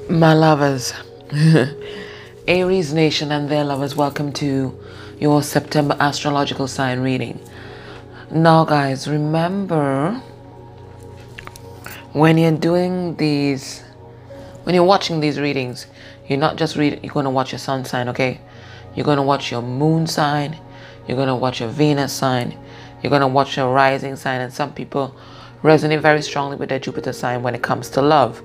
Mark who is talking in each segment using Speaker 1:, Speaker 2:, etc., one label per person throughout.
Speaker 1: My lovers, Aries Nation and their lovers, welcome to your September astrological sign reading. Now, guys, remember when you're doing these, when you're watching these readings, you're not just reading, you're going to watch your sun sign, okay? You're going to watch your moon sign, you're going to watch your Venus sign, you're going to watch your rising sign, and some people resonate very strongly with their Jupiter sign when it comes to love.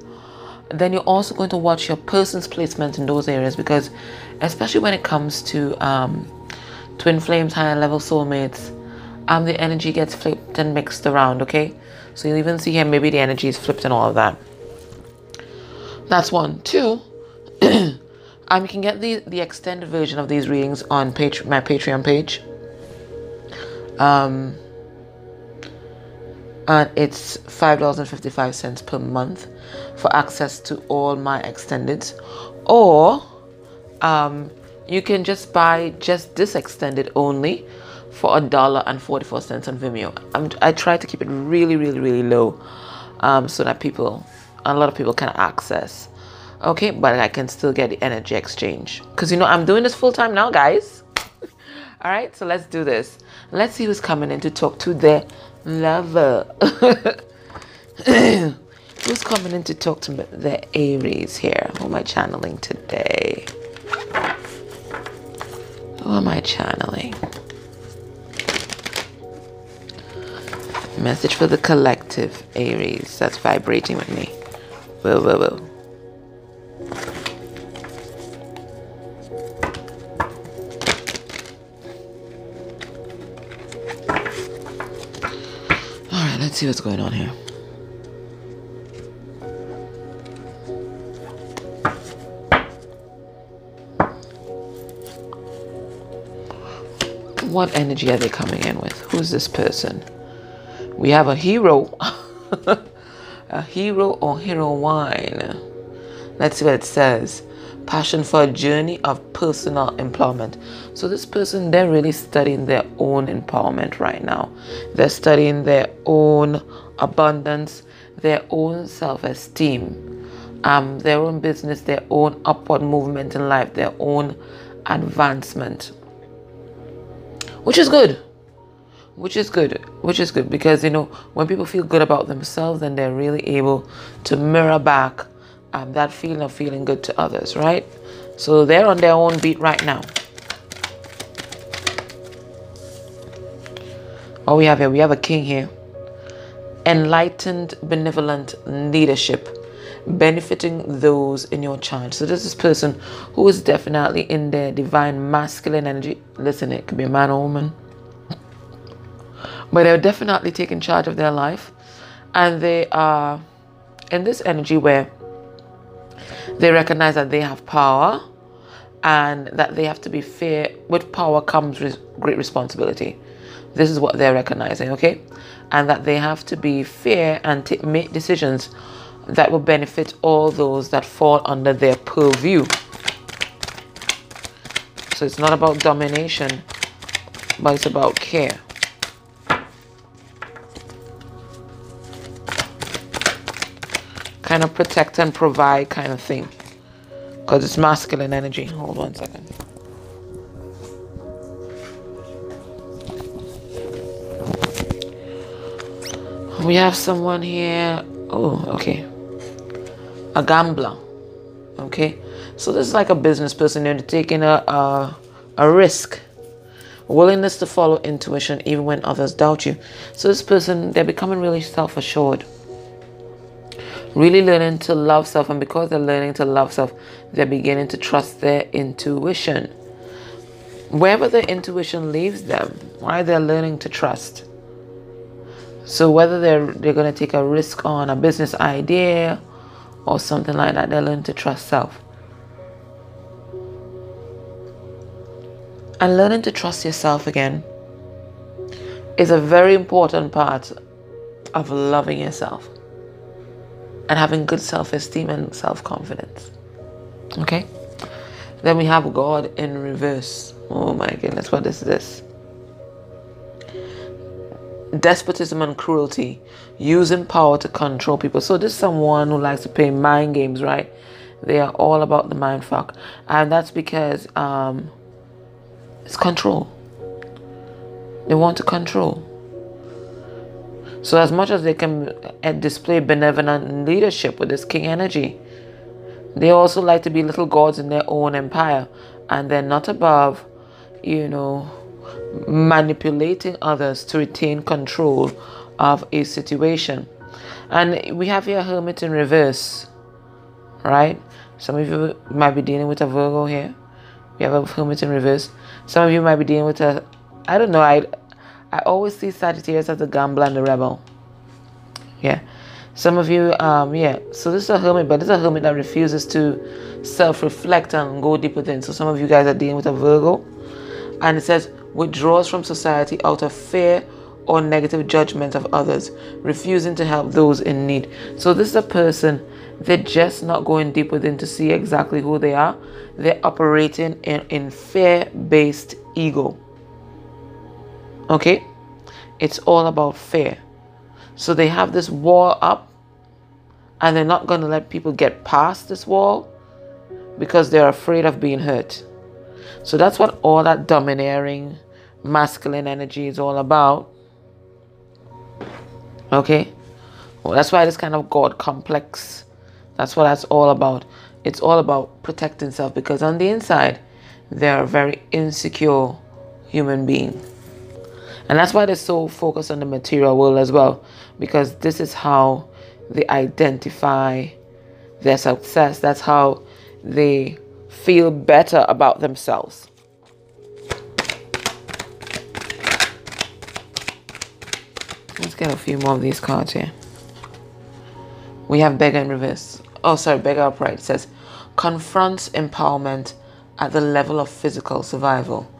Speaker 1: Then you're also going to watch your person's placement in those areas, because especially when it comes to twin flames, higher level soulmates, the energy gets flipped and mixed around, okay? So you'll even see here maybe the energy is flipped and all of that. That's one. Two, you can get the extended version of these readings on my Patreon page. And it's $5.55 per month for access to all my extendeds, or you can just buy just this extended only for $1.44 on Vimeo. I try to keep it really, really, really low, so that a lot of people can access. Okay, but I can still get the energy exchange, because I'm doing this full time now, guys. All right, so let's do this. Let's see who's coming in to talk to their lover. Who's coming in to talk to the Aries here? Who am I channeling today? Who am I channeling? Message for the collective Aries that's vibrating with me. Whoa, whoa, whoa. Alright, let's see what's going on here. What energy are they coming in with? Who's this person? We have a hero. A hero or heroine. Let's see what it says. Passion for a journey of personal empowerment. So this person, they're really studying their own empowerment right now. They're studying their own abundance, their own self-esteem, their own business, their own upward movement in life, their own advancement. Which is good. Because, when people feel good about themselves, then they're really able to mirror back that feeling of feeling good to others, right? So they're on their own beat right now. What we have here? We have a king here. Enlightened, benevolent leadership, benefiting those in your charge. So this is a person who is definitely in their divine masculine energy. Listen, it could be a man or woman, but they're definitely taking charge of their life, and they are in this energy where they recognize that they have power and that they have to be fair. With power comes great responsibility. This is what they're recognizing, okay? And that they have to be fair and make decisions that will benefit all those that fall under their purview. So it's not about domination, but it's about care. Kind of protect and provide kind of thing, because it's masculine energy. Hold one second. We have someone here. Oh, okay. A gambler. Okay. So this is like a business person. They're taking a risk. Willingness to follow intuition even when others doubt you. So this person, they're becoming really self-assured. Really learning to love self, and because they're learning to love self, they're beginning to trust their intuition. Wherever their intuition leaves them, right, they're learning to trust. So whether they're going to take a risk on a business idea or something like that, they're learning to trust self. And learning to trust yourself again is a very important part of loving yourself and having good self-esteem and self-confidence. Okay? Then we have God in reverse. Oh my goodness, what is this? Despotism and cruelty, using power to control people. So this is someone who likes to play mind games, right? They are all about the mind fuck. And that's because it's control. They want to control. So as much as they can display benevolent leadership with this king energy, they also like to be little gods in their own empire. And they're not above, manipulating others to retain control of a situation. And we have here Hermit in reverse, right? Some of you might be dealing with a Virgo here. We have a Hermit in reverse. Some of you might be dealing with a, I don't know, I always see Sagittarius as the gambler and the rebel. Yeah. Some of you, yeah. So this is a Hermit, but this is a Hermit that refuses to self-reflect and go deep within. So some of you guys are dealing with a Virgo. And it says, withdraws from society out of fear or negative judgment of others, refusing to help those in need. So this is a person, they're just not going deep within to see exactly who they are. They're operating in fear-based ego. Okay? It's all about fear. So they have this wall up, and they're not going to let people get past this wall because they're afraid of being hurt. So that's what all that domineering masculine energy is all about. Okay? Well, that's why this kind of God complex, that's what that's all about. It's all about protecting self, because on the inside, they're a very insecure human being. And that's why they're so focused on the material world as well, because this is how they identify their success. That's how they feel better about themselves. Let's get a few more of these cards here. We have Beggar in reverse. Oh, sorry, Beggar upright. It says, confronts empowerment at the level of physical survival.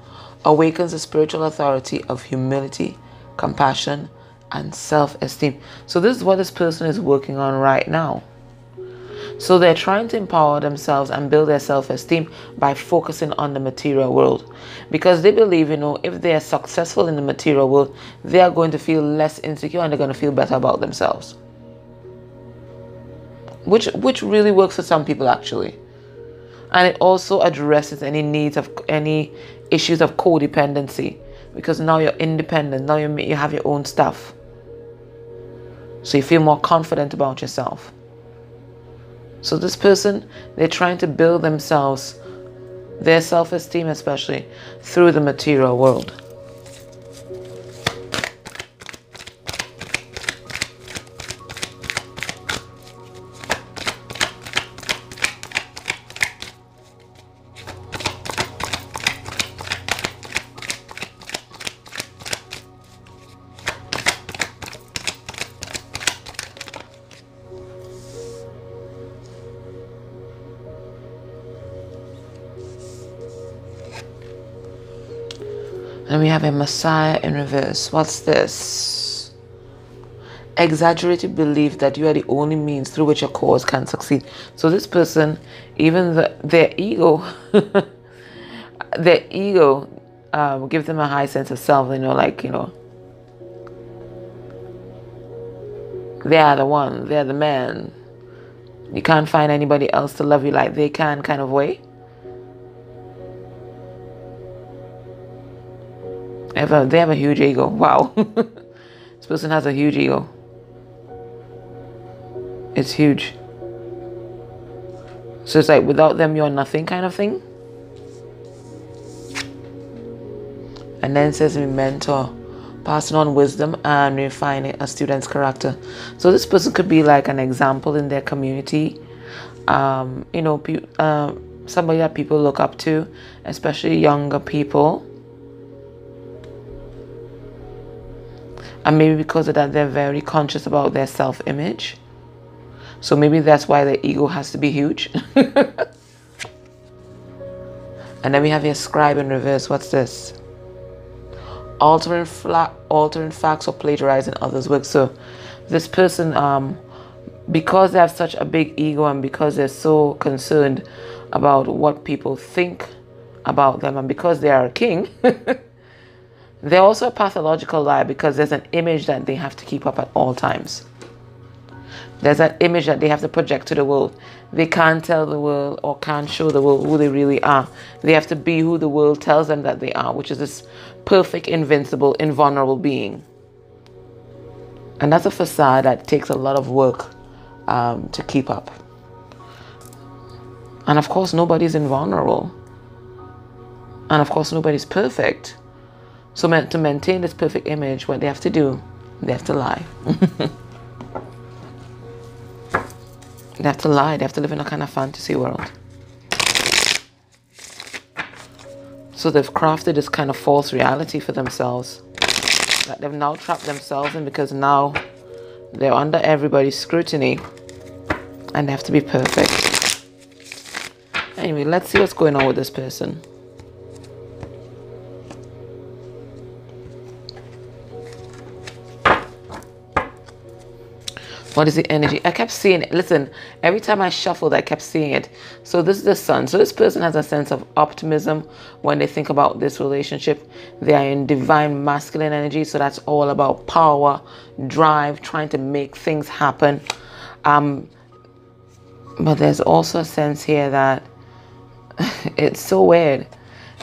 Speaker 1: Awakens the spiritual authority of humility, compassion, and self-esteem. So this is what this person is working on right now. So they're trying to empower themselves and build their self-esteem by focusing on the material world. Because they believe, if they are successful in the material world, they are going to feel less insecure and they're going to feel better about themselves. Which really works for some people, actually. And it also addresses any needs of any issues of codependency. Because now you're independent. Now you have your own stuff. So you feel more confident about yourself. So this person, they're trying to build themselves, their self-esteem especially, through the material world. And we have a Messiah in reverse. What's this? Exaggerated belief that you are the only means through which a cause can succeed. So this person, even their ego, gives them a high sense of self. They are the one. They're the man. You can't find anybody else to love you like they can, kind of way. They have a huge ego. Wow. This person has a huge ego. It's huge. So it's like without them you're nothing kind of thing. And then it says we mentor, passing on wisdom and refining a student's character. So this person could be like an example in their community. Somebody that people look up to, especially younger people. And maybe because of that, they're very conscious about their self-image. So maybe that's why their ego has to be huge. And then we have your scribe in reverse. What's this? Altering facts or plagiarizing others' work. So this person, because they have such a big ego and because they're so concerned about what people think about them, and because they are a king, they're also a pathological liar because there's an image that they have to keep up at all times. There's that image that they have to project to the world. They can't tell the world or can't show the world who they really are. They have to be who the world tells them that they are, which is this perfect, invincible, invulnerable being. And that's a facade that takes a lot of work to keep up. And of course, nobody's invulnerable. And of course, nobody's perfect. So to maintain this perfect image, what they have to do, they have to lie. They have to lie. They have to live in a kind of fantasy world. So they've crafted this kind of false reality for themselves that they've now trapped themselves in, because now they're under everybody's scrutiny and they have to be perfect. Anyway, let's see what's going on with this person. What is the energy? I kept seeing it. Listen, every time I shuffled, I kept seeing it. So this is the sun. So this person has a sense of optimism when they think about this relationship. They are in divine masculine energy. So that's all about power, drive, trying to make things happen. But there's also a sense here that it's so weird.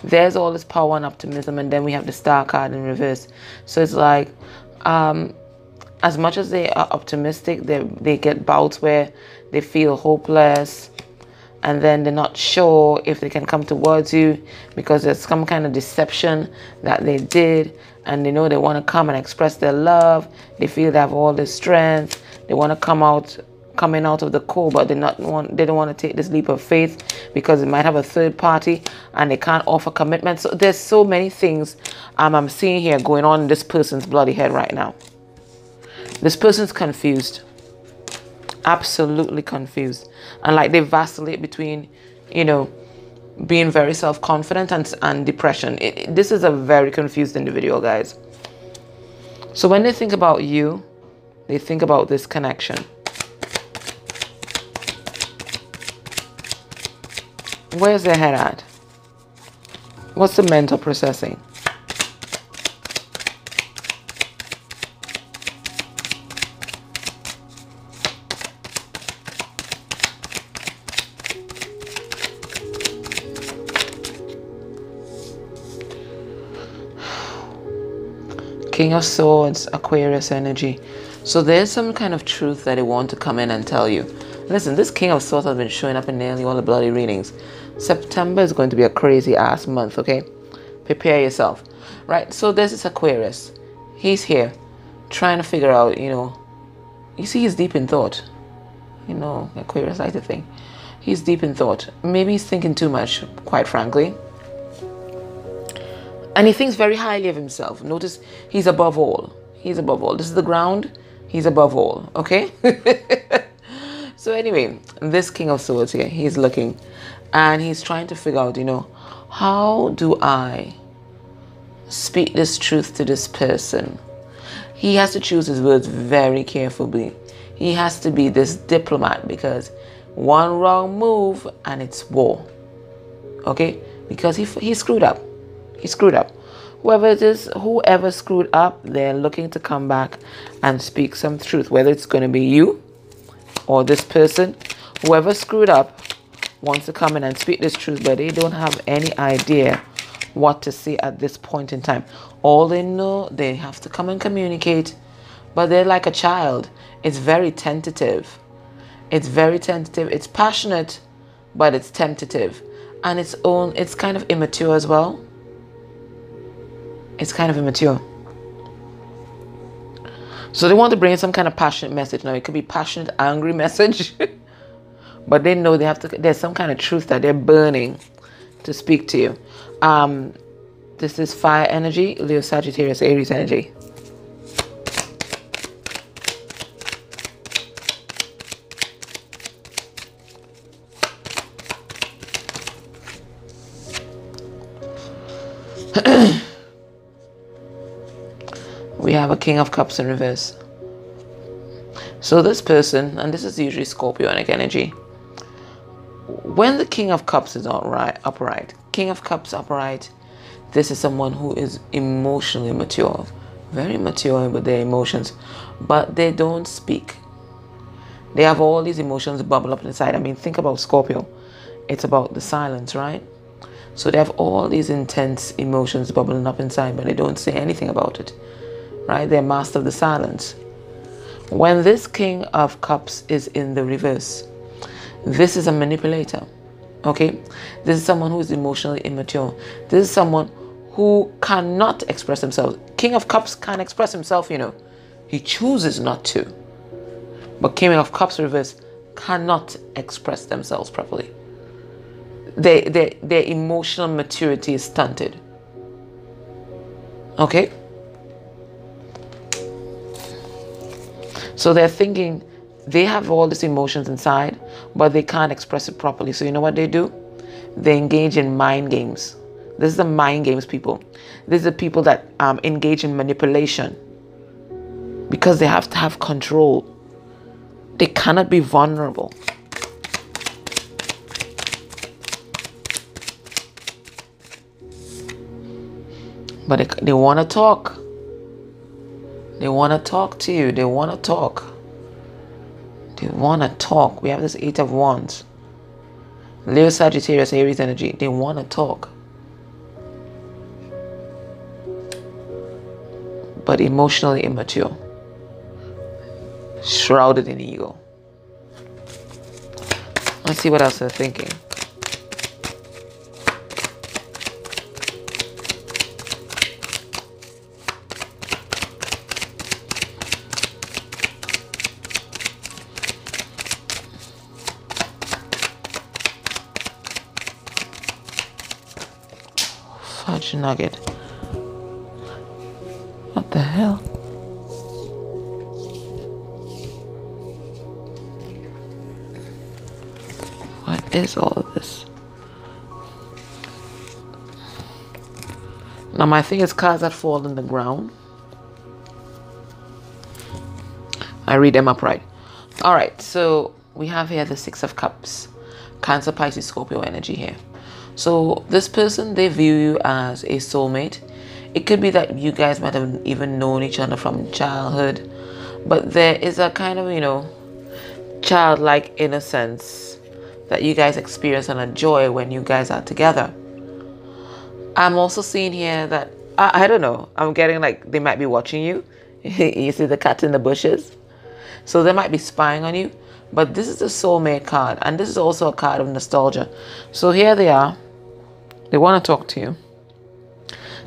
Speaker 1: There's all this power and optimism, and then we have the star card in reverse. So it's like, as much as they are optimistic, they get bouts where they feel hopeless, and then they're not sure if they can come towards you because there's some kind of deception that they did, and they know they want to come and express their love. They feel they have all this strength. They want to coming out of the core, but they don't want to take this leap of faith because it might have a third party and they can't offer commitment. So there's so many things I'm seeing here going on in this person's bloody head right now. This person's confused, absolutely confused, and like they vacillate between, being very self-confident and depression. This is a very confused individual, guys. So when they think about you, they think about this connection. Where's their head at? What's the mental processing? King of Swords, Aquarius energy. So there's some kind of truth that they want to come in and tell you. Listen, this King of Swords has been showing up in nearly all the bloody readings. September is going to be a crazy ass month, okay? Prepare yourself. Right, so there's this Aquarius. He's here trying to figure out, you see he's deep in thought. Aquarius like to think. He's deep in thought. Maybe he's thinking too much, quite frankly. And he thinks very highly of himself. Notice he's above all. He's above all. This is the ground. He's above all. Okay? So anyway, this King of Swords here, he's looking. And he's trying to figure out, how do I speak this truth to this person? He has to choose his words very carefully. He has to be this diplomat, because one wrong move and it's war. Okay? Because he screwed up. He screwed up. Whoever it is, whoever screwed up, they're looking to come back and speak some truth. Whether it's going to be you or this person, whoever screwed up wants to come in and speak this truth, but they don't have any idea what to say at this point in time. All they know, they have to come and communicate, but they're like a child. It's very tentative. It's very tentative. It's passionate, but it's tentative. And it's kind of immature as well. It's kind of immature. So they want to bring in some kind of passionate message. Now, it could be passionate, angry message. But they know there's some kind of truth that they're burning to speak to you. This is fire energy, Leo, Sagittarius, Aries energy. We have a King of Cups in reverse. So this person, and this is usually Scorpionic energy, when the King of Cups is upright, King of Cups upright, this is someone who is emotionally mature, very mature with their emotions, but they don't speak. They have all these emotions bubble up inside. I mean, think about Scorpio. It's about the silence, right? So they have all these intense emotions bubbling up inside, but they don't say anything about it, right? They're master of the silence. When this King of Cups is in the reverse, this is a manipulator, okay? This is someone who is emotionally immature. This is someone who cannot express himself. King of Cups can't express himself, you know. He chooses not to. But King of Cups reverse cannot express themselves properly. Their emotional maturity is stunted. Okay? So they're thinking they have all these emotions inside, but they can't express it properly. So you know what they do? They engage in mind games. This is the mind games people. This is the people that engage in manipulation because they have to have control. They cannot be vulnerable. But they want to talk. They want to talk to you. They want to talk. They want to talk. We have this 8 of Wands. Leo, Sagittarius, Aries energy. They want to talk. But emotionally immature. Shrouded in ego. Let's see what else they're thinking. Fudge nugget. What the hell? What is all of this? Now my thing is cards that fall on the ground. I read them upright. Alright, so we have here the 6 of Cups. Cancer, Pisces, Scorpio energy here. So this person, they view you as a soulmate. It could be that you guys might have even known each other from childhood. But there is a kind of, you know, childlike innocence that you guys experience and a joy when you guys are together. I'm also seeing here that, I don't know, I'm getting like they might be watching you. You see the cat in the bushes? So they might be spying on you. But this is the soulmate card. And this is also a card of nostalgia. So here they are. They want to talk to you.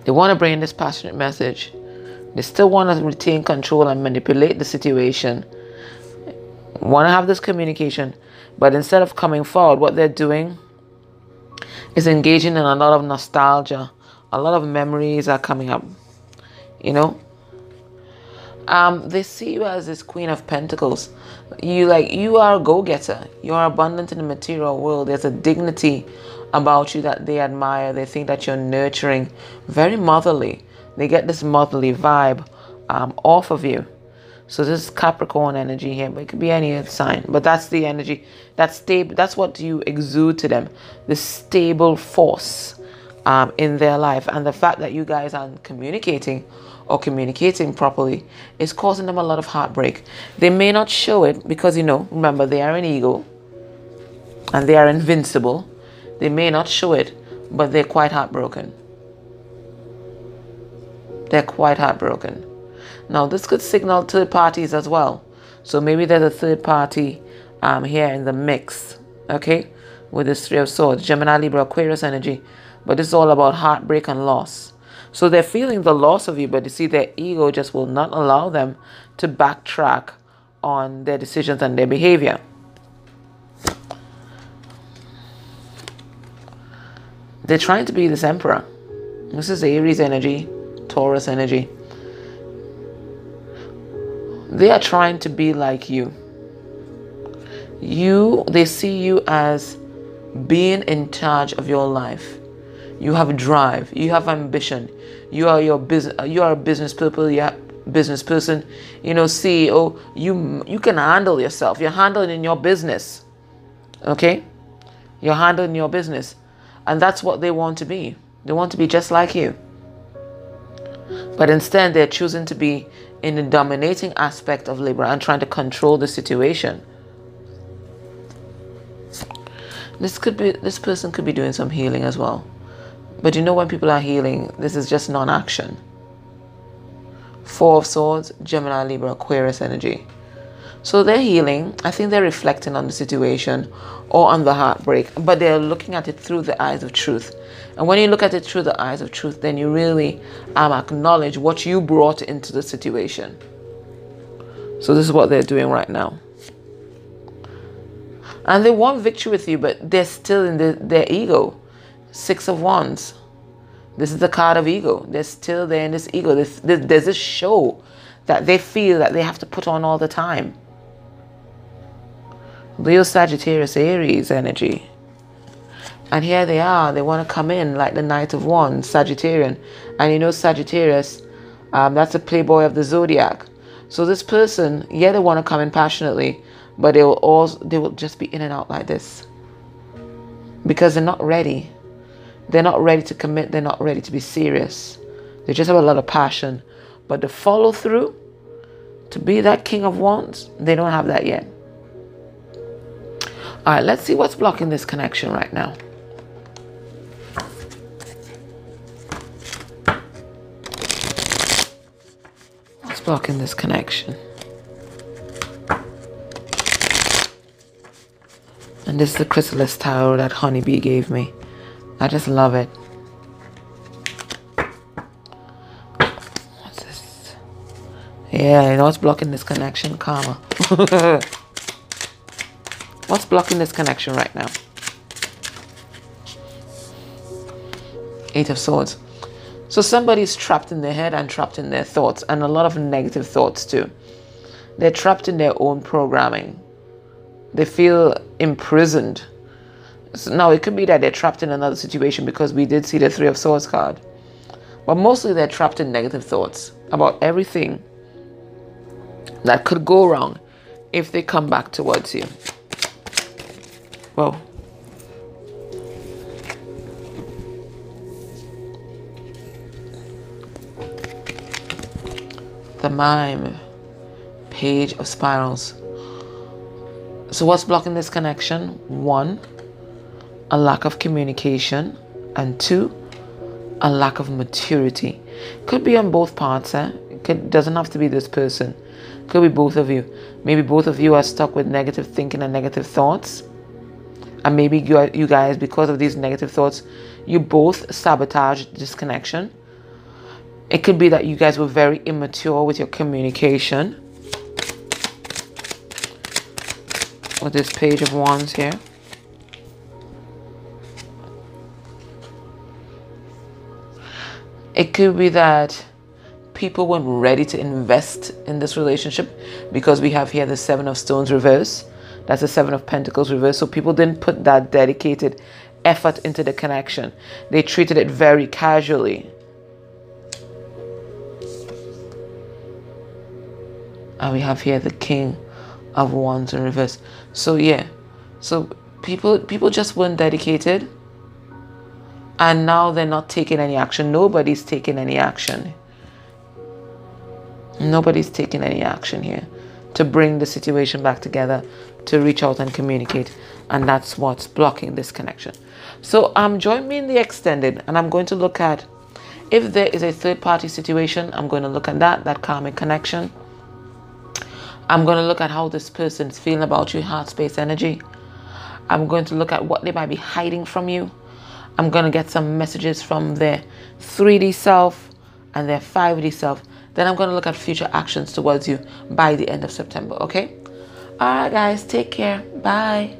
Speaker 1: They want to bring this passionate message. They still want to retain control and manipulate the situation. Want to have this communication. But instead of coming forward, what they're doing is engaging in a lot of nostalgia. A lot of memories are coming up. You know? They see you as this Queen of Pentacles. You are a go-getter. You are abundant in the material world. There's a dignity about you that they admire. They think that you're nurturing, very motherly. They get this motherly vibe off of you. So this is Capricorn energy here, but it could be any other sign. But that's the energy. That's stable. That's what you exude to them. The stable force in their life. And the fact that you guys aren't communicating or communicating properly is causing them a lot of heartbreak. They may not show it because, you know, remember, they are an ego and they are invincible. They may not show it, but they're quite heartbroken. They're quite heartbroken. Now, this could signal third parties as well. So maybe there's a third party here in the mix, okay, with this 3 of Swords, Gemini, Libra, Aquarius energy. But this is all about heartbreak and loss. So they're feeling the loss of you, but you see their ego just will not allow them to backtrack on their decisions and their behavior. They're trying to be this emperor. This is Aries energy, Taurus energy. They are trying to be like you. They see you as being in charge of your life. You have drive. You have ambition. You are your business. You are a business people. You are business person. You know, CEO. You can handle yourself. You're handling your business. Okay, you're handling your business, and that's what they want to be. They want to be just like you. But instead, they're choosing to be in the dominating aspect of Libra and trying to control the situation. This person could be doing some healing as well. But you know, when people are healing, this is just non-action. Four of Swords, Gemini, Libra, Aquarius energy. So they're healing. I think they're reflecting on the situation or on the heartbreak, but they're looking at it through the eyes of truth. And when you look at it through the eyes of truth, then you really acknowledge what you brought into the situation. So this is what they're doing right now. And they want victory with you, but they're still in their ego. Six of Wands. This is the card of ego. They're still there in this ego. There's this show that they feel that they have to put on all the time. Leo, Sagittarius, Aries energy. And here they are. They want to come in like the Knight of Wands, Sagittarian. And you know, Sagittarius, that's a playboy of the zodiac. So this person, yeah, they want to come in passionately, but they will just be in and out like this. Because they're not ready. They're not ready to commit. They're not ready to be serious. They just have a lot of passion. But the follow through, to be that King of Wands, they don't have that yet. All right, let's see what's blocking this connection right now. What's blocking this connection? And this is the Chrysalis Tarot that Honeybee gave me. I just love it. What's this? Yeah, you know what's blocking this connection? Karma. What's blocking this connection right now? Eight of Swords. So somebody's trapped in their head and trapped in their thoughts, and a lot of negative thoughts too. They're trapped in their own programming. They feel imprisoned. So now it could be that they're trapped in another situation, because we did see the Three of Swords card. But mostly they're trapped in negative thoughts about everything that could go wrong if they come back towards you. Whoa. The Mime. Page of Spirals. So what's blocking this connection? 1, a lack of communication. And 2, a lack of maturity. Could be on both parts. It doesn't have to be this person. Could be both of you. Maybe both of you are stuck with negative thinking and negative thoughts. And maybe you guys, because of these negative thoughts, you both sabotaged this connection. It could be that you guys were very immature with your communication. With this Page of Wands here. It could be that people weren't ready to invest in this relationship, because we have here the Seven of Stones reverse. That's the Seven of Pentacles reverse. So people didn't put that dedicated effort into the connection. They treated it very casually. And we have here the King of Wands in reverse. So yeah, so people just weren't dedicated, and now they're not taking any action. Nobody's taking any action. Nobody's taking any action here to bring the situation back together, to reach out and communicate. And that's what's blocking this connection. So join me in the extended, and I'm going to look at if there is a third-party situation. I'm going to look at that karmic connection. I'm going to look at how this person's feeling about you, heart space energy. I'm going to look at what they might be hiding from you. I'm going to get some messages from their 3D self and their 5D self. Then I'm going to look at future actions towards you by the end of September, okay? All right, guys, take care. Bye.